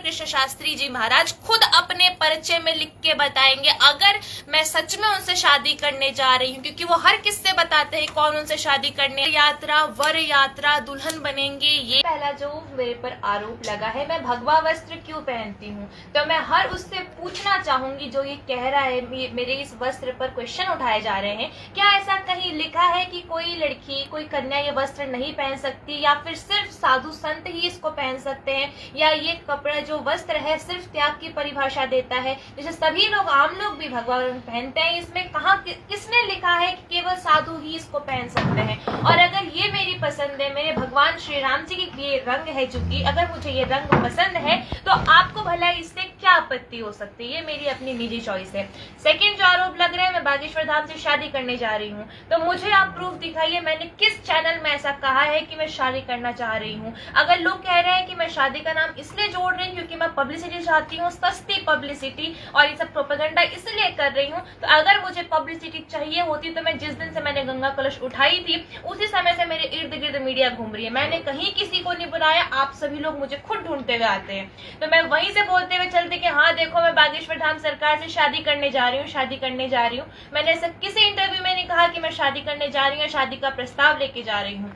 कृष्ण शास्त्री जी महाराज खुद अपने परिचय में लिख के बताएंगे अगर मैं सच में उनसे शादी करने जा रही हूँ, क्योंकि वो हर किस्से बताते हैं कौन उनसे शादी करने, यात्रा, वर यात्रा, दुल्हन बनेंगे। ये पहला जो मेरे पर आरोप लगा है, मैं भगवा वस्त्र क्यों पहनती हूँ, तो मैं हर उससे पूछना चाहूंगी जो ये कह रहा है मेरे इस वस्त्र पर क्वेश्चन उठाए जा रहे हैं, क्या ऐसा कहीं लिखा है कि कोई लड़की, कोई कन्या ये वस्त्र नहीं पहन सकती, या फिर सिर्फ साधु संत ही इसको पहन सकते हैं, या ये कपड़ा जो वस्त्र है सिर्फ त्याग की परिभाषा देता है, जैसे सभी लोग, आम लोग भी भगवा रंग पहनते हैं। इसमें कहाँ किसने लिखा है कि केवल साधु ही इसको पहन सकते हैं? और अगर ये मेरी पसंद है, मेरे भगवान श्री राम जी की ये रंग है, चूंकि अगर मुझे ये रंग पसंद है तो आपको भला इससे क्या आपत्ति हो सकती है? ये मेरी अपनी निजी चॉइस है। सेकंड जो आरोप लग रहा है मैं बागेश्वर धाम से शादी करने जा रही हूँ, तो मुझे आप प्रूफ दिखाइए मैंने किस चैनल में ऐसा कहा है कि मैं शादी करना चाह रही हूँ। अगर लोग कह रहे हैं कि मैं शादी का नाम इसलिए जोड़ रही हूँ क्योंकि मैं पब्लिसिटी चाहती हूँ, सस्ती पब्लिसिटी, और ये सब प्रोपेगेंडा इसलिए कर रही हूँ, तो अगर मुझे पब्लिसिटी चाहिए होती तो मैं जिस दिन से मैंने गंगा कलश उठाई थी उसी समय से मेरे इर्द गिर्द मीडिया घूम रही है। मैंने कहीं किसी को नहीं बुलाया, आप सभी लोग मुझे खुद ढूंढते हुए आते हैं, तो मैं वहीं से बोलते हुए चलते कि हाँ देखो मैं बागेश्वर धाम सरकार से शादी करने जा रही हूँ, शादी करने जा रही हूँ। मैंने ऐसा किसी इंटरव्यू में नहीं कहा कि मैं शादी करने जा रही हूँ, शादी का प्रस्ताव लेके जा रही हूँ।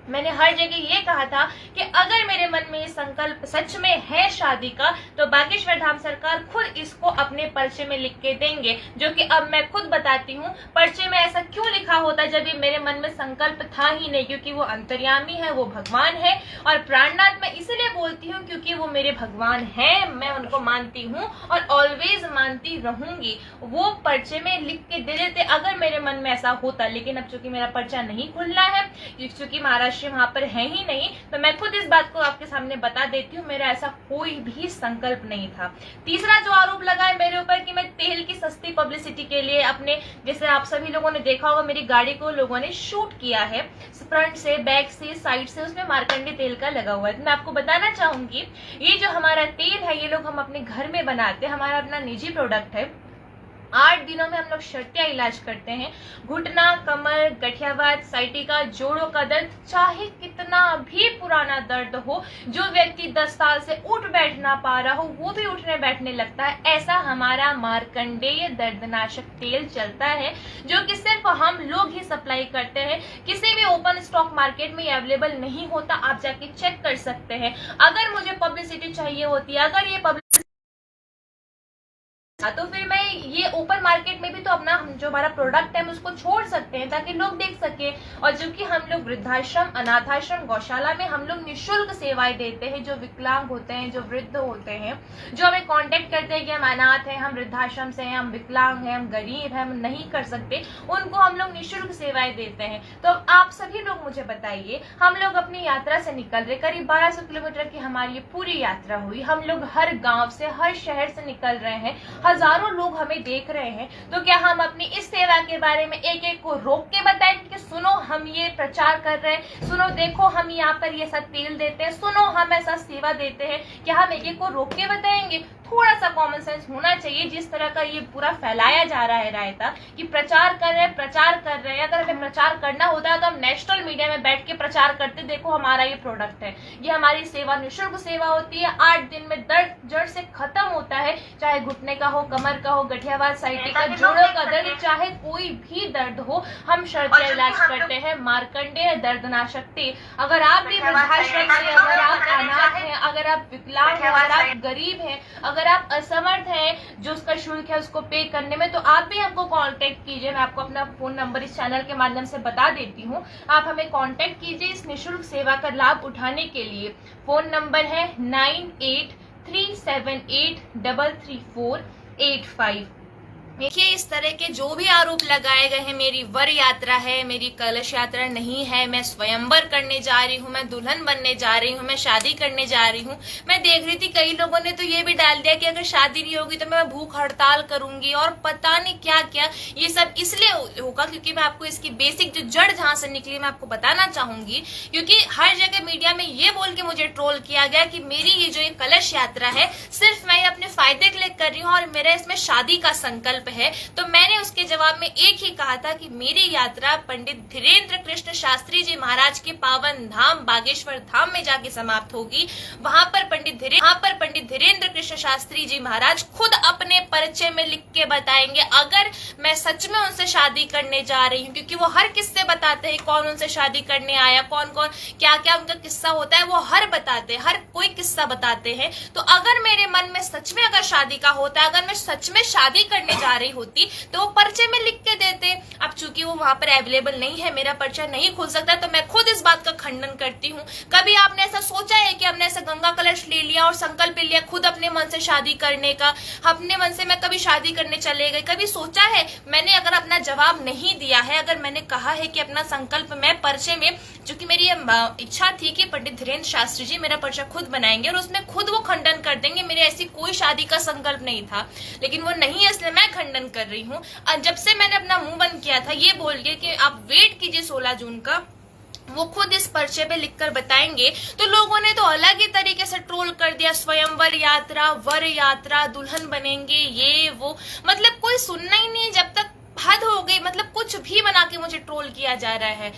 मैंने हर जगह ये कहा था कि अगर मेरे मन में ये संकल्प सच में है शादी का, तो बागेश्वर धाम सरकार खुद इसको अपने पर्चे में लिख के देंगे, जो कि अब मैं खुद बताती हूँ पर्चे में ऐसा क्यों लिखा होता जब ये मेरे मन में संकल्प था ही नहीं, क्योंकि वो अंतर्यामी है, वो भगवान है, और प्राणनाथ मैं इसलिए बोलती हूँ क्योंकि वो मेरे भगवान है, मैं उनको मानती हूँ और ऑलवेज मानती रहूंगी। वो पर्चे में लिख के दे देते अगर मेरे मन में ऐसा होता, लेकिन अब चूंकि मेरा पर्चा नहीं खुलना है, चूंकि महाराज वहां पर है ही नहीं, तो मैं खुद इस बात को आपके सामने बता देती हूँ, मेरा ऐसा कोई भी संकल्प नहीं था। तीसरा जो आरोप लगा है मेरे ऊपर कि मैं तेल की सस्ती पब्लिसिटी के लिए अपने, जैसे आप सभी लोगों ने देखा होगा मेरी गाड़ी को लोगों ने शूट किया है फ्रंट से, बैक से, साइड से, उसमें मार्कंडे तेल का लगा हुआ है। तो मैं आपको बताना चाहूंगी ये जो हमारा तेल है ये लोग हम अपने घर में बनाते हैं, हमारा अपना निजी प्रोडक्ट है। 8 दिनों में हम लोग शर्तिया इलाज करते हैं, घुटना, कमर, गठियावात, साइटिका, जोड़ों का दर्द, चाहे कितना भी पुराना दर्द हो, जो व्यक्ति 10 साल से उठ बैठ ना पा रहा हो वो भी उठने बैठने लगता है, ऐसा हमारा मार्कंडेय दर्दनाशक तेल चलता है, जो कि सिर्फ हम लोग ही सप्लाई करते हैं। किसी भी ओपन स्टॉक मार्केट में ये अवेलेबल नहीं होता, आप जाके चेक कर सकते हैं। अगर मुझे पब्लिसिटी चाहिए होती है, अगर ये तो फिर मैं ये ओपन मार्केट में भी तो अपना जो हमारा प्रोडक्ट है हम उसको छोड़ सकते हैं ताकि लोग देख सके। और जो कि हम लोग वृद्धाश्रम, अनाथाश्रम, गौशाला में हम लोग निःशुल्क सेवाएं देते हैं, जो विकलांग होते हैं, जो वृद्ध होते हैं, जो हमें कांटेक्ट करते हैं कि हम अनाथ हैं, हम वृद्धाश्रम से हैं, हम विकलांग हैं, हम गरीब हैं, हम नहीं कर सकते, उनको हम लोग निःशुल्क सेवाएं देते हैं। तो आप सभी लोग मुझे बताइए, हम लोग अपनी यात्रा से निकल रहे, करीब 1200 किलोमीटर की हमारी पूरी यात्रा हुई, हम लोग हर गाँव से, हर शहर से निकल रहे हैं, हजारों लोग हमें देख रहे हैं, तो क्या हम अपनी इस सेवा के बारे में एक एक को रोक के बताएं कि सुनो हम ये प्रचार कर रहे हैं, सुनो देखो हम यहाँ पर ये सब तेल देते हैं, सुनो हम ऐसा सेवा देते हैं, क्या हम एक एक को रोक के बताएंगे? थोड़ा सा कॉमन सेंस होना चाहिए। जिस तरह का ये पूरा फैलाया जा रहा है रायता कि प्रचार कर रहे हैं, प्रचार कर रहे हैं, अगर हमें प्रचार करना होता है तो हम नेशनल मीडिया में बैठ के प्रचार करते, देखो हमारा ये प्रोडक्ट है, ये हमारी सेवा निःशुल्क सेवा होती है, 8 दिन में दर्द जड़ से खत्म होता है, चाहे घुटने का हो, कमर का हो, गठियावात, साइटिका, जोड़ों का दर्द, चाहे कोई भी दर्द हो, हम शर्तिया इलाज करते हैं, मार्कंडेय दर्दनाशक तेल। अगर आप भी वृद्धाश्रम से, अगर आप अनाथ हैं, अगर आप विकलांग हैं, अगर आप गरीब हैं, अगर आप असमर्थ हैं जो उसका शुल्क है उसको पे करने में, तो आप भी हमको कांटेक्ट कीजिए। मैं आपको अपना फोन नंबर इस चैनल के माध्यम से बता देती हूँ, आप हमें कांटेक्ट कीजिए इस निःशुल्क सेवा का लाभ उठाने के लिए। फोन नंबर है 9837833485। देखिए इस तरह के जो भी आरोप लगाए गए हैं, मेरी वर यात्रा है, मेरी कलश यात्रा नहीं है, मैं स्वयंवर करने जा रही हूँ, मैं दुल्हन बनने जा रही हूँ, मैं शादी करने जा रही हूँ। मैं देख रही थी कई लोगों ने तो ये भी डाल दिया कि अगर शादी नहीं होगी तो मैं भूख हड़ताल करूंगी और पता नहीं क्या क्या। ये सब इसलिए होगा क्योंकि मैं आपको इसकी बेसिक जो जड़ जहां से निकली मैं आपको बताना चाहूंगी, क्योंकि हर जगह मीडिया में ये बोल के मुझे ट्रोल किया गया कि मेरी ये जो कलश यात्रा है सिर्फ मैं अपने फायदे के लिए कर रही हूँ और मेरा इसमें शादी का संकल्प संकल्प है, तो मैंने उसके जवाब में एक ही कहा था कि मेरी यात्रा पंडित धीरेन्द्र कृष्ण शास्त्री जी महाराज के पावन धाम बागेश्वर धाम में जाके समाप्त होगी। वहां पर पंडित धीरेन्द्र कृष्ण शास्त्री जी महाराज खुद अपने परिचय में लिख के बताएंगे, अगर मैं सच में उनसे शादी करने जा रही हूँ, क्योंकि वो हर किस्से बताते हैं, कौन उनसे शादी करने आया, कौन कौन क्या क्या उनका किस्सा होता है, वो हर बताते हैं, हर कोई किस्सा बताते हैं। तो अगर मेरे मन में सच में अगर शादी का होता है, अगर मैं सच में शादी करने जा रही होती, तो वो पर्चे में लिख के देते। अब चूंकि वो वहां पर अवेलेबल नहीं है, मेरा पर्चा नहीं खुल सकता, तो मैं खुद इस बात का खंडन करती हूँ। कभी आपने ऐसा सोचा है कि हमने ऐसा गंगा कलश ले लिया और संकल्प ले लिया खुद अपने मन से शादी करने का, अपने मन से मैं कभी शादी करने चले गए, कभी सोचा है? मैंने अगर अपना जवाब नहीं दिया है, अगर मैंने कहा है कि अपना संकल्प मैं पर्चे में, चूंकि मेरी इच्छा थी कि पंडित धीरेन्द्र शास्त्री जी मेरा पर्चा खुद बनाएंगे और उसमें खुद वो खंडन कर देंगे, मेरे ऐसी कोई शादी का संकल्प नहीं था, लेकिन वो नहीं है, इसलिए मैं खंडन कर रही हूँ। जब से मैंने अपना मुंह बंद किया था ये बोल के कि आप वेट कीजिए 16 जून का, वो खुद इस पर्चे पे लिखकर बताएंगे, तो लोगों ने तो अलग ही तरीके से ट्रोल कर दिया, स्वयंवर यात्रा, वर यात्रा, दुल्हन बनेंगे, ये वो, मतलब कोई सुनना ही नहीं, जब तक हद हो गई, मतलब कुछ भी बना के मुझे ट्रोल किया जा रहा है।